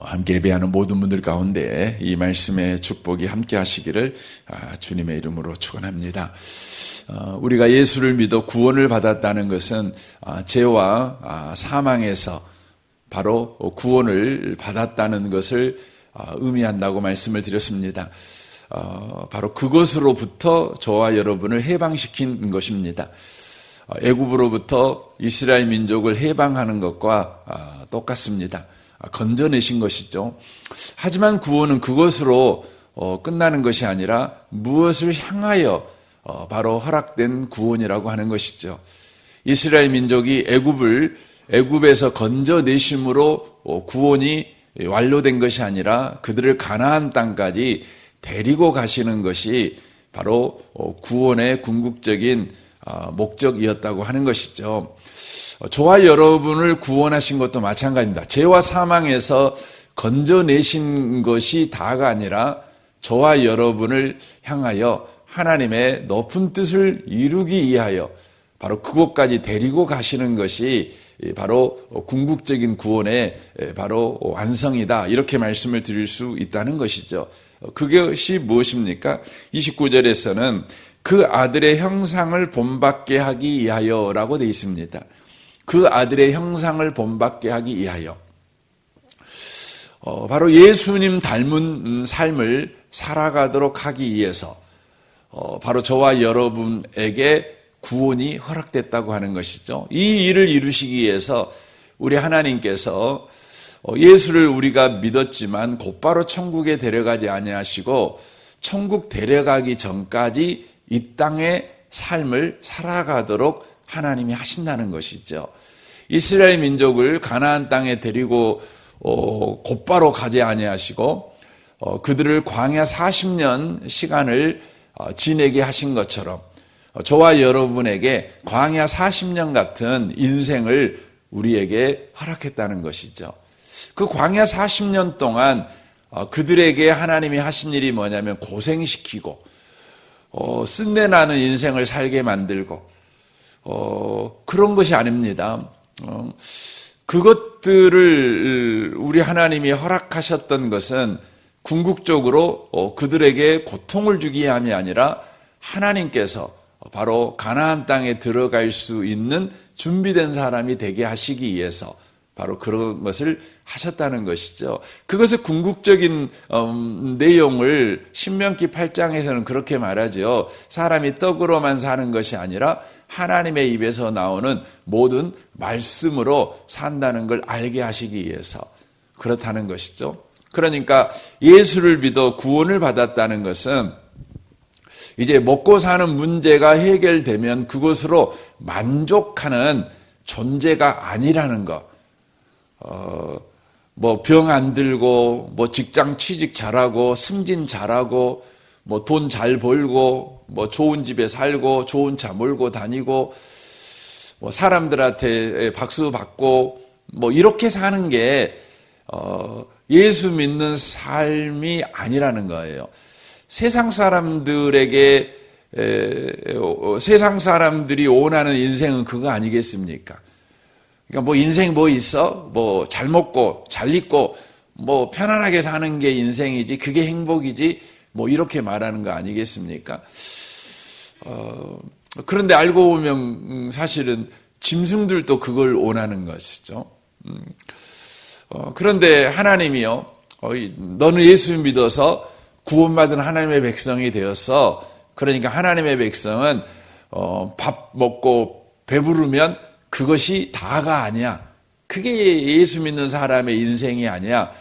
함께 예배하는 모든 분들 가운데 이 말씀의 축복이 함께 하시기를 주님의 이름으로 축원합니다. 우리가 예수를 믿어 구원을 받았다는 것은 죄와 사망에서 바로 구원을 받았다는 것을 의미한다고 말씀을 드렸습니다. 바로 그것으로부터 저와 여러분을 해방시킨 것입니다. 애굽으로부터 이스라엘 민족을 해방하는 것과 똑같습니다. 건져내신 것이죠. 하지만 구원은 그것으로 끝나는 것이 아니라 무엇을 향하여 바로 허락된 구원이라고 하는 것이죠. 이스라엘 민족이 애굽에서 건져내심으로 구원이 완료된 것이 아니라 그들을 가나안 땅까지 데리고 가시는 것이 바로 구원의 궁극적인 목적이었다고 하는 것이죠. 저와 여러분을 구원하신 것도 마찬가지입니다. 죄와 사망에서 건져내신 것이 다가 아니라 저와 여러분을 향하여 하나님의 높은 뜻을 이루기 위하여 바로 그곳까지 데리고 가시는 것이 바로 궁극적인 구원의 바로 완성이다. 이렇게 말씀을 드릴 수 있다는 것이죠. 그것이 무엇입니까? 29절에서는 그 아들의 형상을 본받게 하기 위하여라고 되어 있습니다. 그 아들의 형상을 본받게 하기 위하여. 바로 예수님 닮은 삶을 살아가도록 하기 위해서 바로 저와 여러분에게 구원이 허락됐다고 하는 것이죠. 이 일을 이루시기 위해서 우리 하나님께서 예수를 우리가 믿었지만 곧바로 천국에 데려가지 아니하시고 천국 데려가기 전까지 이 땅의 삶을 살아가도록 하나님이 하신다는 것이죠. 이스라엘 민족을 가나안 땅에 데리고 곧바로 가지 아니하시고 그들을 광야 40년 시간을 지내게 하신 것처럼 저와 여러분에게 광야 40년 같은 인생을 우리에게 허락했다는 것이죠. 그 광야 40년 동안 그들에게 하나님이 하신 일이 뭐냐면 고생시키고 쓴내나는 인생을 살게 만들고 그런 것이 아닙니다. 그것들을 우리 하나님이 허락하셨던 것은 궁극적으로 그들에게 고통을 주기 위함이 아니라 하나님께서 바로 가나안 땅에 들어갈 수 있는 준비된 사람이 되게 하시기 위해서 바로 그런 것을 하셨다는 것이죠. 그것의 궁극적인 내용을 신명기 8장에서는 그렇게 말하죠. 사람이 떡으로만 사는 것이 아니라 하나님의 입에서 나오는 모든 말씀으로 산다는 걸 알게 하시기 위해서 그렇다는 것이죠. 그러니까 예수를 믿어 구원을 받았다는 것은 이제 먹고 사는 문제가 해결되면 그것으로 만족하는 존재가 아니라는 것. 뭐 병 안 들고, 뭐 직장 취직 잘하고, 승진 잘하고, 뭐 돈 잘 벌고, 뭐 좋은 집에 살고, 좋은 차 몰고 다니고, 뭐 사람들한테 박수 받고, 뭐 이렇게 사는 게 예수 믿는 삶이 아니라는 거예요. 세상 사람들에게 세상 사람들이 원하는 인생은 그거 아니겠습니까? 그러니까 뭐 인생 뭐 있어? 뭐 잘 먹고 잘 입고 뭐 편안하게 사는 게 인생이지 그게 행복이지 뭐 이렇게 말하는 거 아니겠습니까? 그런데 알고 보면 사실은 짐승들도 그걸 원하는 것이죠. 그런데 하나님이요, 너는 예수 믿어서 구원받은 하나님의 백성이 되었어. 그러니까 하나님의 백성은 밥 먹고 배부르면 그것이 다가 아니야. 그게 예수 믿는 사람의 인생이 아니야.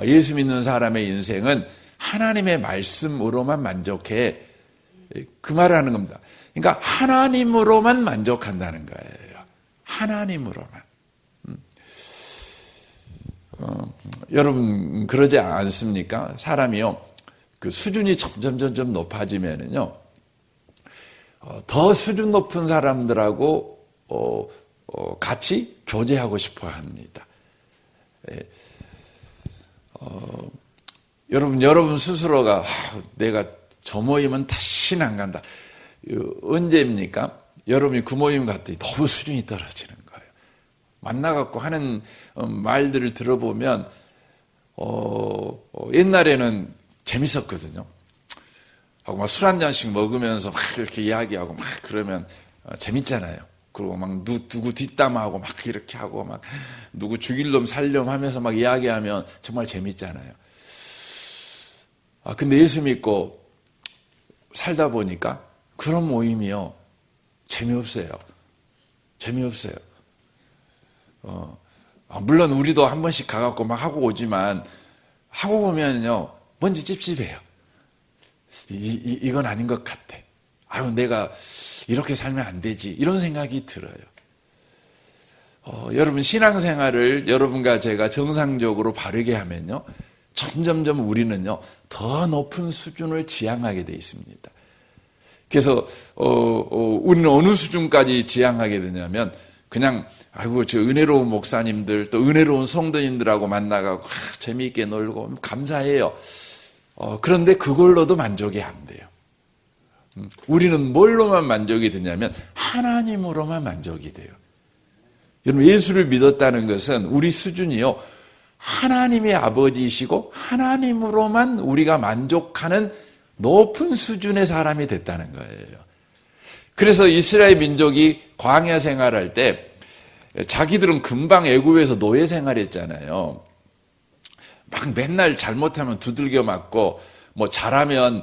예수 믿는 사람의 인생은 하나님의 말씀으로만 만족해. 그 말을 하는 겁니다. 그러니까 하나님으로만 만족한다는 거예요. 하나님으로만. 여러분 그러지 않습니까? 사람이요, 그 수준이 점점 높아지면은요, 더 수준 높은 사람들하고 같이 교제하고 싶어 합니다. 여러분 스스로가 내가 저 모임은 다시는 안 간다. 언제입니까? 여러분이 그 모임 갔더니 너무 수준이 떨어지는 거예요. 만나갖고 하는 말들을 들어보면 옛날에는 재밌었거든요. 하고 막 술 한 잔씩 먹으면서 막 이렇게 이야기하고 막 그러면 재밌잖아요. 그리고 막 누구 뒷담하고 막 이렇게 하고 막 누구 죽일 놈 살렴 하면서 막 이야기하면 정말 재밌잖아요. 근데 예수 믿고 살다 보니까 그런 모임이요. 재미없어요. 재미없어요. 물론 우리도 한 번씩 가갖고 막 하고 오지만 하고 보면요. 뭔지 찝찝해요. 이건 아닌 것 같아. 아유, 내가 이렇게 살면 안 되지. 이런 생각이 들어요. 여러분, 신앙생활을 여러분과 제가 정상적으로 바르게 하면요. 점점점 우리는요. 더 높은 수준을 지향하게 돼 있습니다. 그래서, 우리는 어느 수준까지 지향하게 되냐면, 그냥, 아이고, 저 은혜로운 목사님들, 또 은혜로운 성도님들하고 만나가고, 재미있게 놀고, 감사해요. 그런데 그걸로도 만족이 안 돼요. 우리는 뭘로만 만족이 되냐면 하나님으로만 만족이 돼요. 여러분, 예수를 믿었다는 것은 우리 수준이요. 하나님의 아버지이시고 하나님으로만 우리가 만족하는 높은 수준의 사람이 됐다는 거예요. 그래서 이스라엘 민족이 광야 생활할 때 자기들은 금방 애굽에서 노예 생활했잖아요. 막 맨날 잘못하면 두들겨 맞고 뭐 잘하면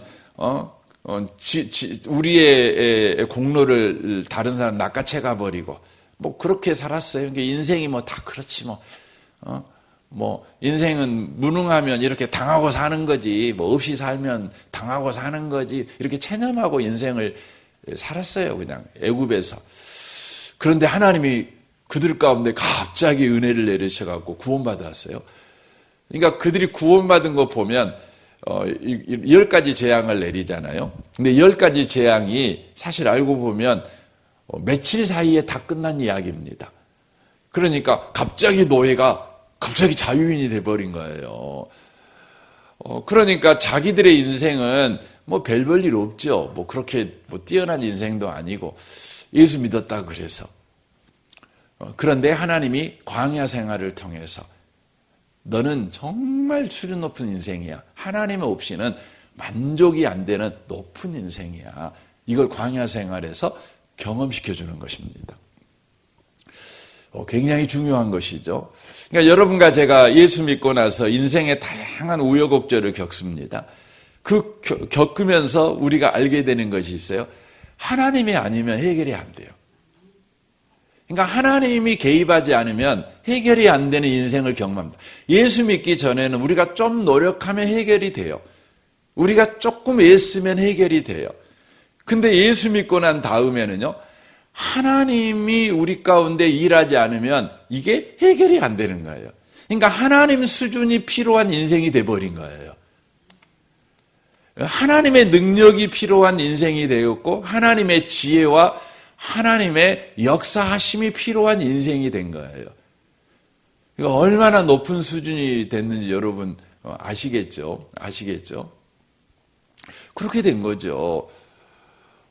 우리의 공로를 다른 사람 낚아채 가버리고 뭐 그렇게 살았어요. 그러니까 인생이 뭐 다 그렇지 뭐 인생은 무능하면 이렇게 당하고 사는 거지 뭐 없이 살면 당하고 사는 거지 이렇게 체념하고 인생을 살았어요. 그냥 애굽에서. 그런데 하나님이 그들 가운데 갑자기 은혜를 내리셔갖고 구원받았어요. 그러니까 그들이 구원받은 거 보면 10가지 재앙을 내리잖아요. 근데 10가지 재앙이 사실 알고 보면 며칠 사이에 다 끝난 이야기입니다. 그러니까 갑자기 노예가 갑자기 자유인이 돼버린 거예요. 그러니까 자기들의 인생은 뭐 별 볼 일 없죠. 뭐 그렇게 뭐 뛰어난 인생도 아니고 예수 믿었다 그래서. 그런데 하나님이 광야 생활을 통해서 너는 정말 수준 높은 인생이야. 하나님 없이는 만족이 안 되는 높은 인생이야. 이걸 광야 생활에서 경험시켜 주는 것입니다. 굉장히 중요한 것이죠. 그러니까 여러분과 제가 예수 믿고 나서 인생의 다양한 우여곡절을 겪습니다. 그 겪으면서 우리가 알게 되는 것이 있어요. 하나님이 아니면 해결이 안 돼요. 그러니까 하나님이 개입하지 않으면 해결이 안 되는 인생을 경험합니다. 예수 믿기 전에는 우리가 좀 노력하면 해결이 돼요. 우리가 조금 애쓰면 해결이 돼요. 근데 예수 믿고 난 다음에는요. 하나님이 우리 가운데 일하지 않으면 이게 해결이 안 되는 거예요. 그러니까 하나님 수준이 필요한 인생이 돼버린 거예요. 하나님의 능력이 필요한 인생이 되었고 하나님의 지혜와 하나님의 역사하심이 필요한 인생이 된 거예요. 그러니까 얼마나 높은 수준이 됐는지 여러분 아시겠죠? 아시겠죠? 그렇게 된 거죠.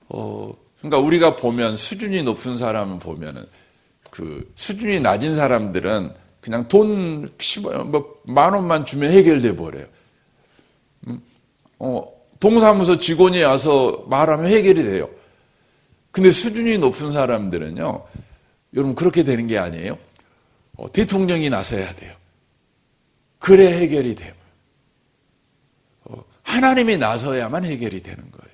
그러니까 우리가 보면 수준이 높은 사람을 보면은 그 수준이 낮은 사람들은 그냥 돈 뭐 10,000원만 주면 해결돼 버려요. 동사무소 직원이 와서 말하면 해결이 돼요. 근데 수준이 높은 사람들은요, 여러분 그렇게 되는 게 아니에요. 대통령이 나서야 돼요. 그래 해결이 돼요. 하나님이 나서야만 해결이 되는 거예요.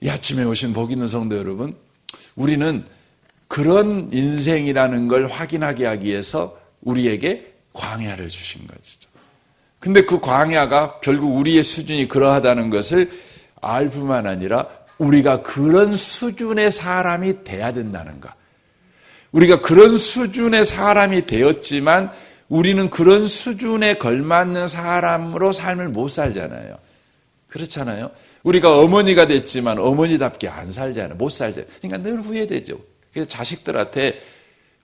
이 아침에 오신 복 있는 성도 여러분, 우리는 그런 인생이라는 걸 확인하게 하기 위해서 우리에게 광야를 주신 것이죠. 근데 그 광야가 결국 우리의 수준이 그러하다는 것을 알 뿐만 아니라 우리가 그런 수준의 사람이 돼야 된다는 것. 우리가 그런 수준의 사람이 되었지만 우리는 그런 수준에 걸맞는 사람으로 삶을 못 살잖아요. 그렇잖아요. 우리가 어머니가 됐지만 어머니답게 안 살잖아요. 못 살잖아요. 그러니까 늘 후회되죠. 그래서 자식들한테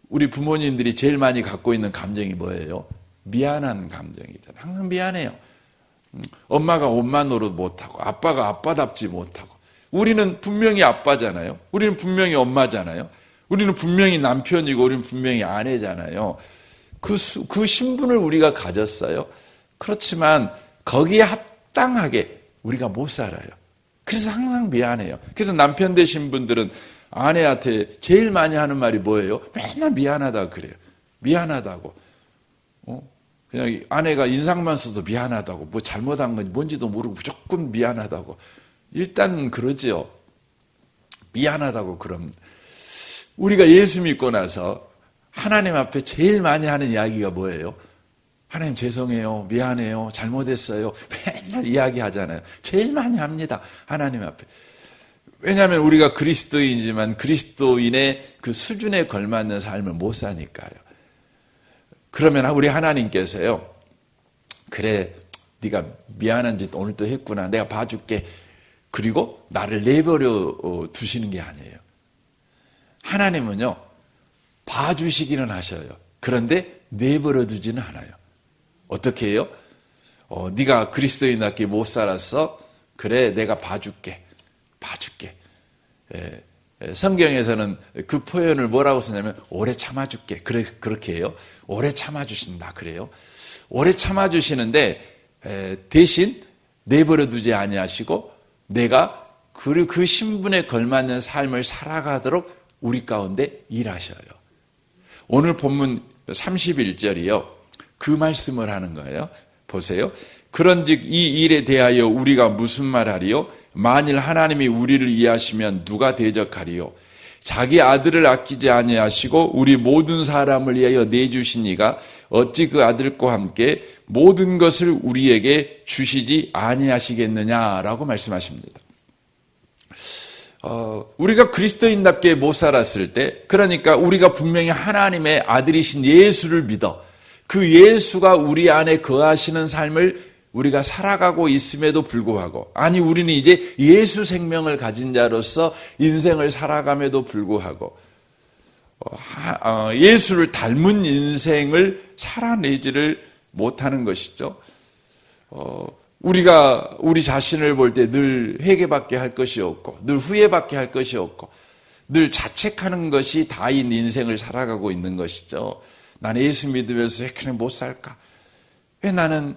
우리 부모님들이 제일 많이 갖고 있는 감정이 뭐예요? 미안한 감정이잖아요. 항상 미안해요. 엄마가 엄마 노릇 못하고 아빠가 아빠답지 못하고 우리는 분명히 아빠잖아요. 우리는 분명히 엄마잖아요. 우리는 분명히 남편이고 우리는 분명히 아내잖아요. 그 신분을 우리가 가졌어요. 그렇지만 거기에 합당하게 우리가 못 살아요. 그래서 항상 미안해요. 그래서 남편 되신 분들은 아내한테 제일 많이 하는 말이 뭐예요? 맨날 미안하다고 그래요. 미안하다고. 그냥 아내가 인상만 써도 미안하다고. 뭐 잘못한 건 뭔지도 모르고 무조건 미안하다고. 일단 그러지요. 미안하다고 그럼. 우리가 예수 믿고 나서 하나님 앞에 제일 많이 하는 이야기가 뭐예요? 하나님 죄송해요. 미안해요. 잘못했어요. 맨날 이야기하잖아요. 제일 많이 합니다. 하나님 앞에. 왜냐하면 우리가 그리스도인이지만 그리스도인의 그 수준에 걸맞는 삶을 못 사니까요. 그러면 우리 하나님께서요. 그래, 네가 미안한 짓 오늘 또 했구나. 내가 봐줄게. 그리고 나를 내버려 두시는 게 아니에요. 하나님은요. 봐주시기는 하셔요. 그런데 내버려 두지는 않아요. 어떻게 해요? 네가 그리스도인답게 못 살았어? 그래, 내가 봐줄게. 성경에서는 그 표현을 뭐라고 쓰냐면 오래 참아줄게. 그래, 그렇게 해요. 오래 참아주신다. 그래요. 오래 참아주시는데 대신 내버려 두지 아니하시고 내가 그 신분에 걸맞는 삶을 살아가도록 우리 가운데 일하셔요. 오늘 본문 31절이요. 그 말씀을 하는 거예요. 보세요. 그런즉 이 일에 대하여 우리가 무슨 말하리요? 만일 하나님이 우리를 이해하시면 누가 대적하리요? 자기 아들을 아끼지 아니하시고 우리 모든 사람을 위하여 내주신 이가 어찌 그 아들과 함께 모든 것을 우리에게 주시지 아니하시겠느냐라고 말씀하십니다. 우리가 그리스도인답게 못 살았을 때, 그러니까 우리가 분명히 하나님의 아들이신 예수를 믿어 그 예수가 우리 안에 거하시는 삶을 우리가 살아가고 있음에도 불구하고, 아니 우리는 이제 예수 생명을 가진 자로서 인생을 살아감에도 불구하고 예수를 닮은 인생을 살아내지를 못하는 것이죠. 우리가 우리 자신을 볼 때 늘 회개밖에 할 것이 없고 늘 후회밖에 할 것이 없고 늘 자책하는 것이 다인 인생을 살아가고 있는 것이죠. 나는 예수 믿으면서 왜 그냥 못 살까? 왜 나는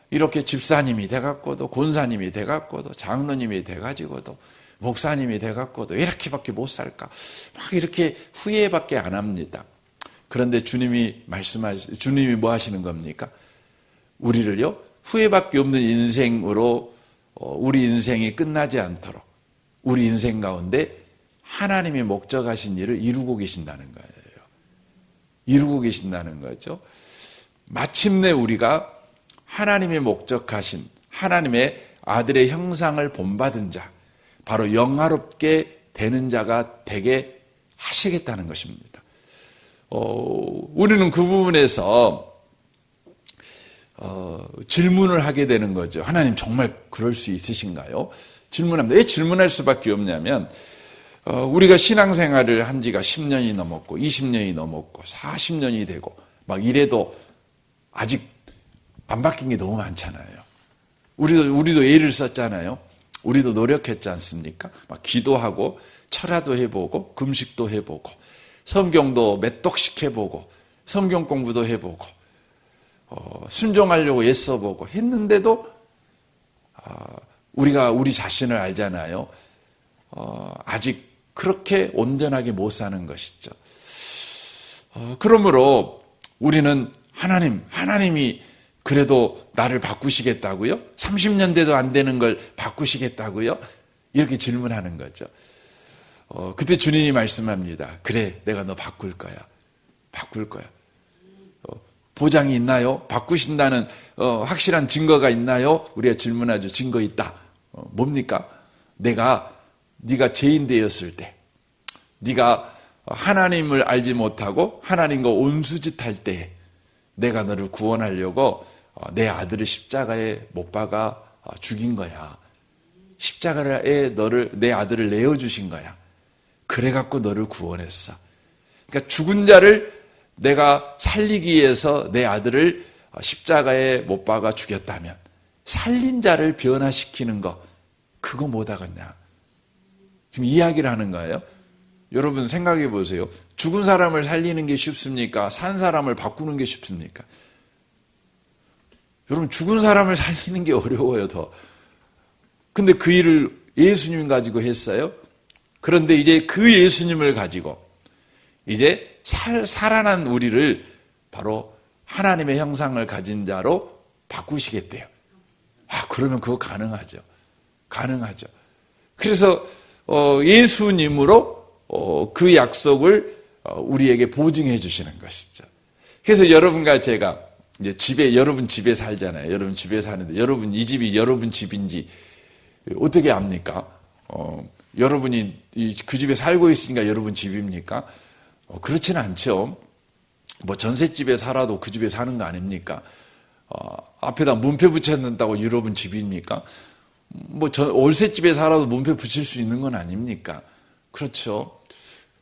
이렇게 집사님이 돼갖고도 권사님이 돼갖고도 장로님이 돼가지고도 목사님이 돼갖고도 이렇게밖에 못 살까? 막 이렇게 후회밖에 안 합니다. 그런데 주님이 뭐 하시는 겁니까? 우리를요 후회밖에 없는 인생으로 우리 인생이 끝나지 않도록 우리 인생 가운데 하나님이 목적하신 일을 이루고 계신다는 거예요. 이루고 계신다는 거죠. 마침내 우리가 하나님이 목적하신 하나님의 아들의 형상을 본받은 자, 바로 영화롭게 되는 자가 되게 하시겠다는 것입니다. 우리는 그 부분에서 질문을 하게 되는 거죠. 하나님 정말 그럴 수 있으신가요? 질문합니다. 왜 질문할 수밖에 없냐면 우리가 신앙생활을 한 지가 10년이 넘었고 20년이 넘었고 40년이 되고 막 이래도 아직 안 바뀐 게 너무 많잖아요. 우리도 애를 썼잖아요. 우리도 노력했지 않습니까? 막 기도하고 철야도 해보고 금식도 해보고 성경도 몇 독씩 해보고 성경 공부도 해보고 순종하려고 애써보고 했는데도 우리가 우리 자신을 알잖아요. 아직 그렇게 온전하게 못 사는 것이죠. 그러므로 우리는 하나님이 그래도 나를 바꾸시겠다고요? 30년 돼도 안 되는 걸 바꾸시겠다고요? 이렇게 질문하는 거죠. 그때 주님이 말씀합니다. 그래, 내가 너 바꿀 거야. 보장이 있나요? 바꾸신다는 확실한 증거가 있나요? 우리가 질문하죠. 증거 있다. 뭡니까? 네가 죄인 되었을 때, 네가 하나님을 알지 못하고 하나님과 온수짓 할 때 내가 너를 구원하려고 내 아들을 십자가에 못 박아 죽인 거야. 십자가에 내 아들을 내어주신 거야. 그래갖고 너를 구원했어. 그러니까 죽은 자를 내가 살리기 위해서 내 아들을 십자가에 못 박아 죽였다면 살린 자를 변화시키는 거 그거 못하겠냐. 지금 이야기를 하는 거예요. 여러분 생각해 보세요. 죽은 사람을 살리는 게 쉽습니까? 산 사람을 바꾸는 게 쉽습니까? 여러분 죽은 사람을 살리는 게 어려워요, 더. 근데 그 일을 예수님 가지고 했어요. 그런데 이제 그 예수님을 가지고 이제 살아난 우리를 바로 하나님의 형상을 가진 자로 바꾸시겠대요. 그러면 그거 가능하죠. 가능하죠. 그래서 예수님으로 그 약속을 우리에게 보증해 주시는 것이죠. 그래서 여러분과 제가 이제 여러분 집에 살잖아요. 여러분 집에 사는데 여러분 이 집이 여러분 집인지 어떻게 압니까? 여러분이 그 집에 살고 있으니까 여러분 집입니까? 그렇지는 않죠. 뭐 전셋집에 살아도 그 집에 사는 거 아닙니까? 앞에다 문패 붙였는다고 여러분 집입니까? 뭐 월세집에 살아도 문패 붙일 수 있는 건 아닙니까? 그렇죠.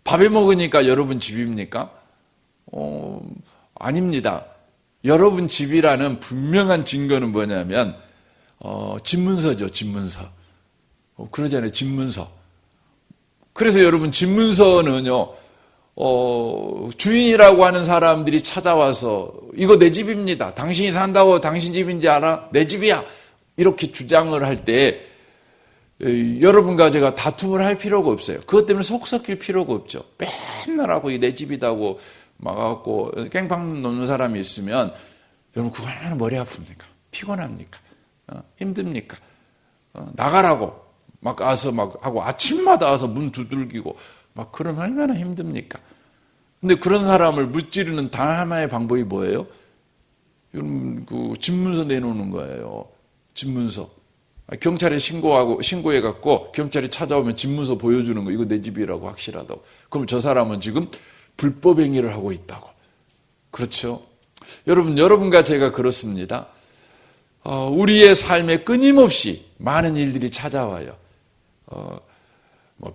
밥에 먹으니까 여러분 집입니까? 아닙니다. 여러분 집이라는 분명한 증거는 뭐냐면 집문서죠. 집문서. 그러잖아요. 집문서. 그래서 여러분 집문서는요. 주인이라고 하는 사람들이 찾아와서 이거 내 집입니다. 당신이 산다고 당신 집인지 알아? 내 집이야. 이렇게 주장을 할 때 여러분과 제가 다툼을 할 필요가 없어요. 그것 때문에 속 썩일 필요가 없죠. 맨날 하고 내 집이다고 막아갖고 깽판 놓는 사람이 있으면 여러분 그거 얼마나 머리 아픕니까? 피곤합니까? 힘듭니까? 나가라고 막 와서 막 하고 아침마다 와서 문 두들기고 막 그러면 얼마나 힘듭니까? 근데 그런 사람을 무찌르는 단 하나의 방법이 뭐예요? 여러분 그 집문서 내놓는 거예요. 집문서. 경찰에 신고해갖고 경찰이 찾아오면 집문서 보여주는 거. 이거 내 집이라고 확실하다고. 그럼 저 사람은 지금 불법 행위를 하고 있다고. 그렇죠? 여러분과 제가 그렇습니다. 우리의 삶에 끊임없이 많은 일들이 찾아와요.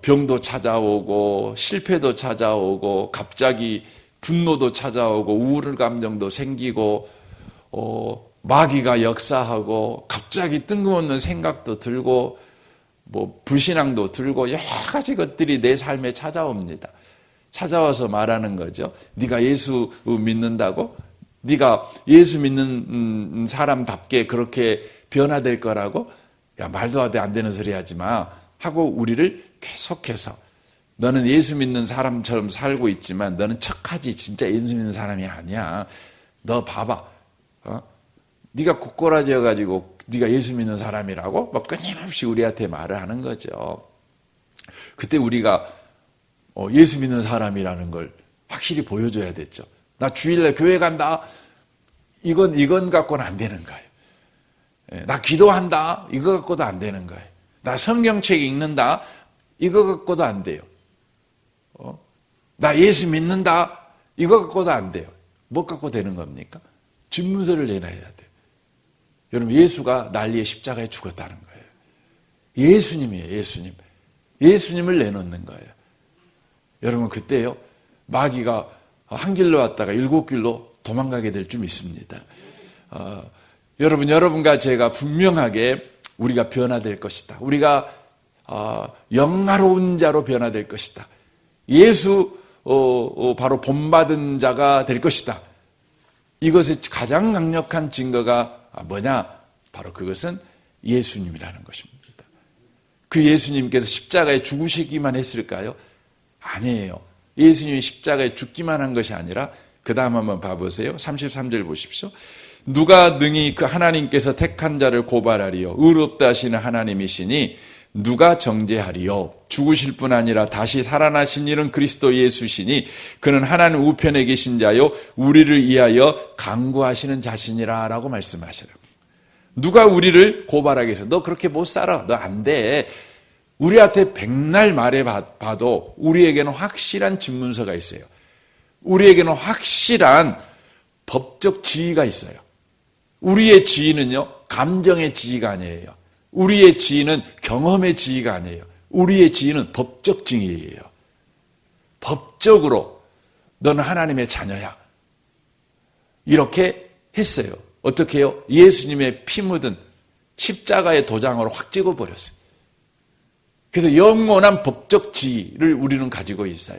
병도 찾아오고 실패도 찾아오고 갑자기 분노도 찾아오고 우울 감정도 생기고 마귀가 역사하고 갑자기 뜬금없는 생각도 들고 뭐 불신앙도 들고 여러 가지 것들이 내 삶에 찾아옵니다. 찾아와서 말하는 거죠. 네가 예수 믿는다고? 네가 예수 믿는 사람답게 그렇게 변화될 거라고? 야, 말도 안 되는 소리 하지 마. 하고 우리를 계속해서 너는 예수 믿는 사람처럼 살고 있지만 너는 척하지 진짜 예수 믿는 사람이 아니야. 너 봐봐. 네가 고꼬라지여가지고 네가 예수 믿는 사람이라고 막 끊임없이 우리한테 말을 하는 거죠. 그때 우리가 예수 믿는 사람이라는 걸 확실히 보여줘야 됐죠. 나 주일날 교회 간다. 이건 갖고는 안 되는 거예요. 나 기도한다. 이거 갖고도 안 되는 거예요. 나 성경책 읽는다. 이거 갖고도 안 돼요. 나 예수 믿는다. 이거 갖고도 안 돼요. 뭐 갖고 되는 겁니까? 집문서를 내놔야 돼요. 여러분 예수가 난리의 십자가에 죽었다는 거예요. 예수님이에요. 예수님. 예수님을 내놓는 거예요. 여러분 그때요. 마귀가 한 길로 왔다가 7길로 도망가게 될 줄 믿습니다. 여러분과 제가 분명하게 우리가 변화될 것이다. 우리가 영화로운 자로 변화될 것이다. 예수 바로 본받은 자가 될 것이다. 이것의 가장 강력한 증거가 뭐냐? 바로 그것은 예수님이라는 것입니다. 그 예수님께서 십자가에 죽으시기만 했을까요? 아니에요. 예수님이 십자가에 죽기만 한 것이 아니라 그 다음 한번 봐보세요. 33절 보십시오. 누가 능히 그 하나님께서 택한 자를 고발하리요? 의롭다 하시는 하나님이시니 누가 정죄하리요? 죽으실 뿐 아니라 다시 살아나신 이는 그리스도 예수시니 그는 하나님 우편에 계신 자요 우리를 위하여 간구하시는 자신이라 라고 말씀하시라고. 누가 우리를 고발하겠어? 너 그렇게 못 살아. 너 안 돼. 우리한테 백날 말해봐도 우리에게는 확실한 집문서가 있어요. 우리에게는 확실한 법적 지위가 있어요. 우리의 지위는요, 감정의 지위가 아니에요. 우리의 지위는 경험의 지위가 아니에요. 우리의 지위는 법적 지위예요. 법적으로 너는 하나님의 자녀야. 이렇게 했어요. 어떻게 해요? 예수님의 피 묻은 십자가의 도장으로 확 찍어버렸어요. 그래서 영원한 법적 지위를 우리는 가지고 있어요.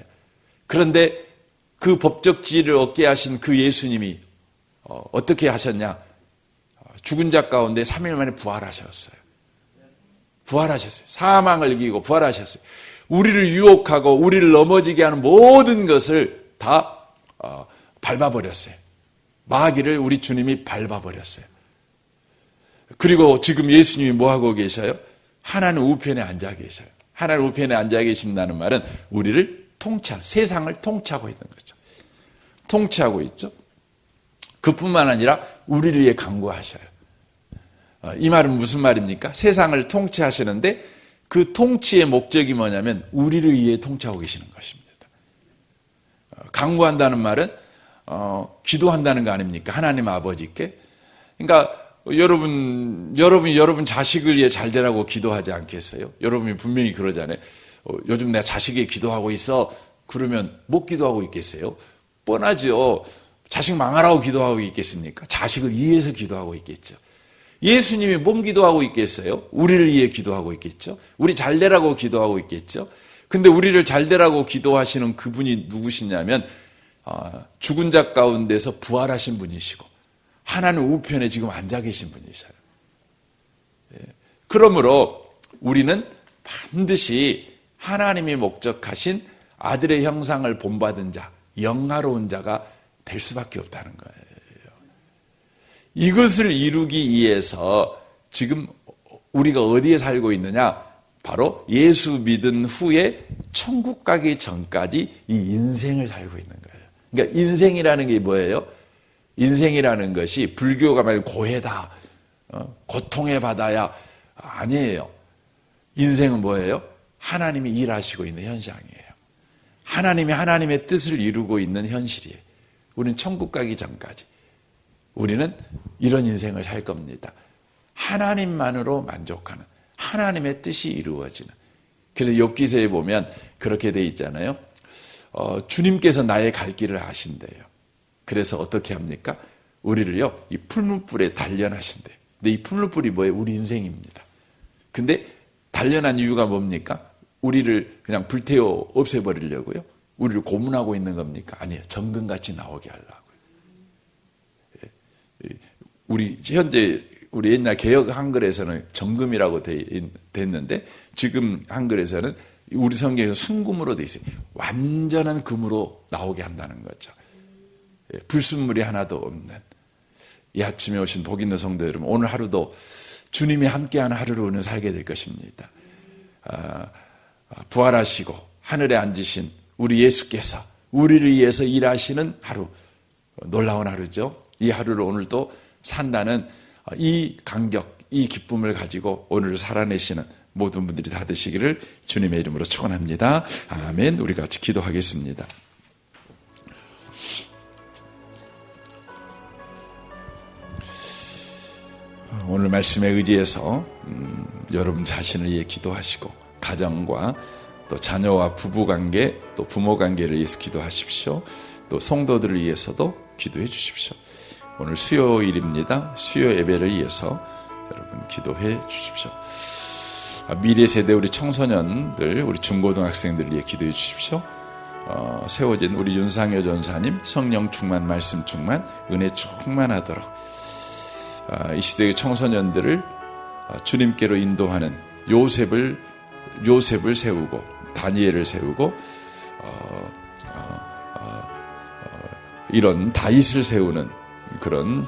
그런데 그 법적 지위를 얻게 하신 그 예수님이 어떻게 하셨냐? 죽은 자 가운데 3일 만에 부활하셨어요. 부활하셨어요. 사망을 이기고 부활하셨어요. 우리를 유혹하고 우리를 넘어지게 하는 모든 것을 다 밟아버렸어요. 마귀를 우리 주님이 밟아버렸어요. 그리고 지금 예수님이 뭐하고 계셔요? 하나님 우편에 앉아 계셔요. 하나님 우편에 앉아 계신다는 말은 우리를 세상을 통치하고 있는 거죠. 통치하고 있죠. 그뿐만 아니라 우리를 위해 간구하셔요. 이 말은 무슨 말입니까? 세상을 통치하시는데 그 통치의 목적이 뭐냐면 우리를 위해 통치하고 계시는 것입니다. 간구한다는 말은 기도한다는 거 아닙니까? 하나님 아버지께. 그러니까 여러분 자식을 위해 잘 되라고 기도하지 않겠어요? 여러분이 분명히 그러잖아요. 요즘 내가 자식이 기도하고 있어. 그러면 못 기도하고 있겠어요? 뻔하죠. 자식 망하라고 기도하고 있겠습니까? 자식을 위해서 기도하고 있겠죠. 예수님이 뭔 기도하고 있겠어요? 우리를 위해 기도하고 있겠죠. 우리 잘 되라고 기도하고 있겠죠. 근데 우리를 잘 되라고 기도하시는 그분이 누구시냐면 죽은 자 가운데서 부활하신 분이시고 하나님 우편에 지금 앉아 계신 분이셔요. 그러므로 우리는 반드시 하나님이 목적하신 아들의 형상을 본받은 자, 영화로운 자가 될 수밖에 없다는 거예요. 이것을 이루기 위해서 지금 우리가 어디에 살고 있느냐? 바로 예수 믿은 후에 천국 가기 전까지 이 인생을 살고 있는 거예요. 그러니까 인생이라는 게 뭐예요? 인생이라는 것이 불교가 말하는 고해다, 고통의 바다야 아니에요. 인생은 뭐예요? 하나님이 일하시고 있는 현상이에요. 하나님이 하나님의 뜻을 이루고 있는 현실이에요. 우리는 천국 가기 전까지 우리는 이런 인생을 살 겁니다. 하나님만으로 만족하는 하나님의 뜻이 이루어지는. 그래서 욥기서에 보면 그렇게 돼 있잖아요. 주님께서 나의 갈 길을 아신대요. 그래서 어떻게 합니까? 우리를요, 이 풀무불에 단련하신대요. 근데 이 풀무불이 뭐예요? 우리 인생입니다. 근데 단련한 이유가 뭡니까? 우리를 그냥 불태워 없애버리려고요? 우리를 고문하고 있는 겁니까? 아니에요. 정금같이 나오게 하려고요. 우리 옛날 개혁 한글에서는 정금이라고 됐는데 지금 한글에서는 우리 성경에서 순금으로 돼 있어요. 완전한 금으로 나오게 한다는 거죠. 불순물이 하나도 없는. 이 아침에 오신 복 있는 성도 여러분, 오늘 하루도 주님이 함께하는 하루로 오늘 살게 될 것입니다. 부활하시고 하늘에 앉으신 우리 예수께서 우리를 위해서 일하시는 하루, 놀라운 하루죠. 이 하루를 오늘도 산다는 이 감격, 이 기쁨을 가지고 오늘을 살아내시는 모든 분들이 다 되시기를 주님의 이름으로 축원합니다. 아멘. 우리 같이 기도하겠습니다. 오늘 말씀에 의지해서 여러분 자신을 위해 기도하시고 가정과 또 자녀와 부부관계 또 부모관계를 위해서 기도하십시오. 또 성도들을 위해서도 기도해 주십시오. 오늘 수요일입니다. 수요 예배를 위해서 여러분 기도해 주십시오. 미래 세대 우리 청소년들, 우리 중고등학생들을 위해 기도해 주십시오. 세워진 우리 윤상여 전사님 성령 충만, 말씀 충만, 은혜 충만하도록 이 시대의 청소년들을 주님께로 인도하는 요셉을 세우고 다니엘을 세우고 이런 다윗을 세우는 그런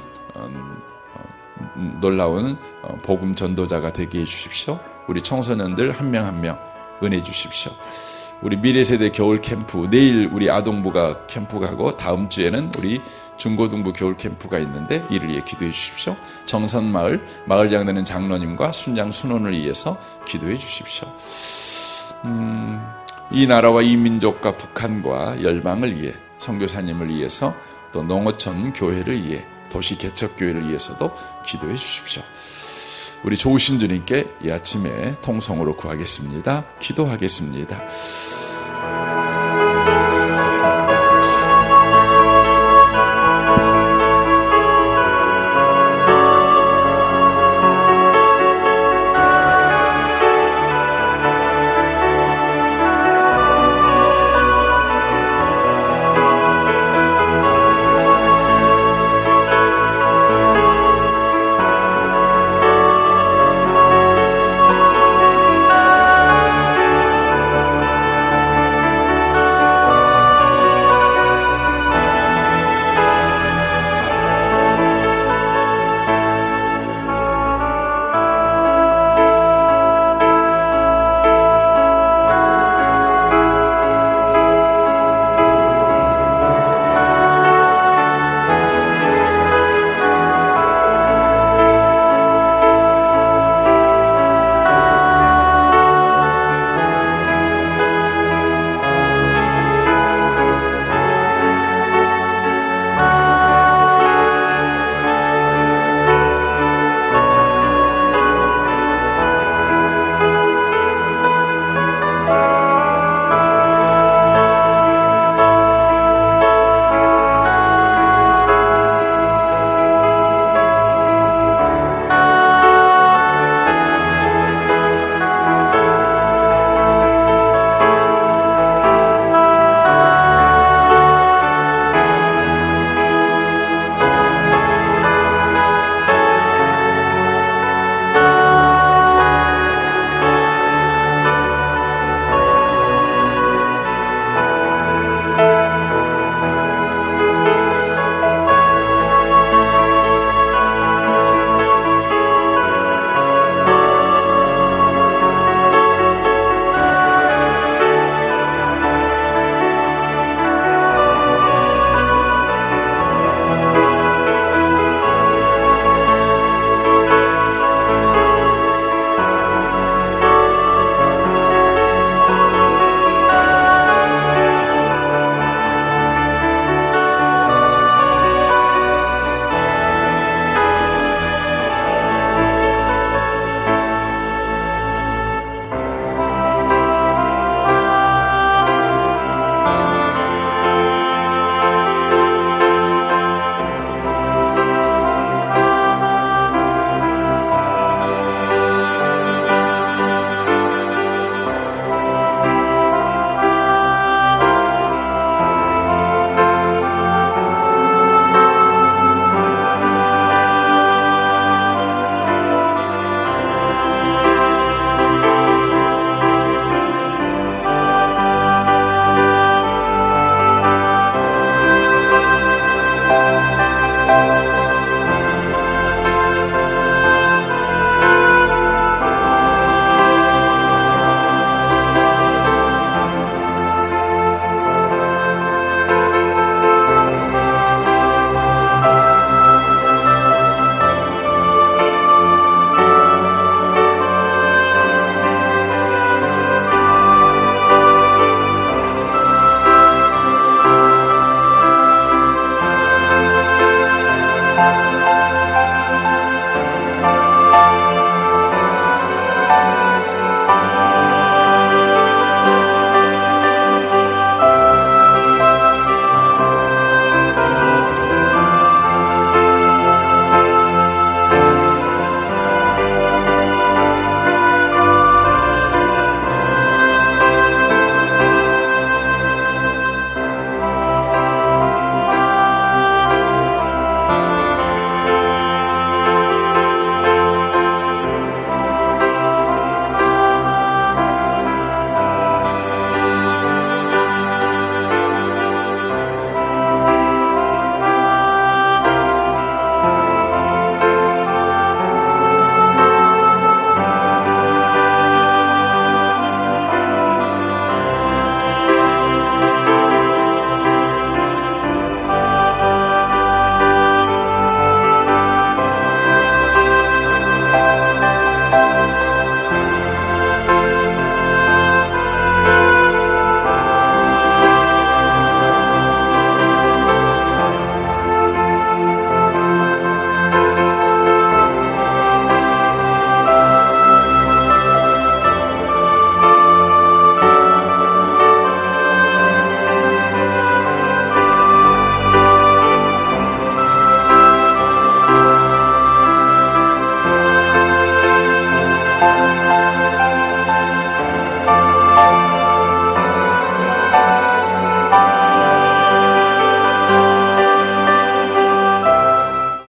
놀라운 복음 전도자가 되게 해주십시오. 우리 청소년들 한 명 한 명 은혜 주십시오. 우리 미래세대 겨울 캠프, 내일 우리 아동부가 캠프 가고 다음 주에는 우리 중고등부 겨울 캠프가 있는데 이를 위해 기도해 주십시오. 정선마을 마을장 되는 장로님과 순장 순원을 위해서 기도해 주십시오. 이 나라와 이 민족과 북한과 열방을 위해, 선교사님을 위해서, 또 농어촌 교회를 위해, 도시 개척교회를 위해서도 기도해 주십시오. 우리 좋으신 주님께 이 아침에 통성으로 구하겠습니다. 기도하겠습니다.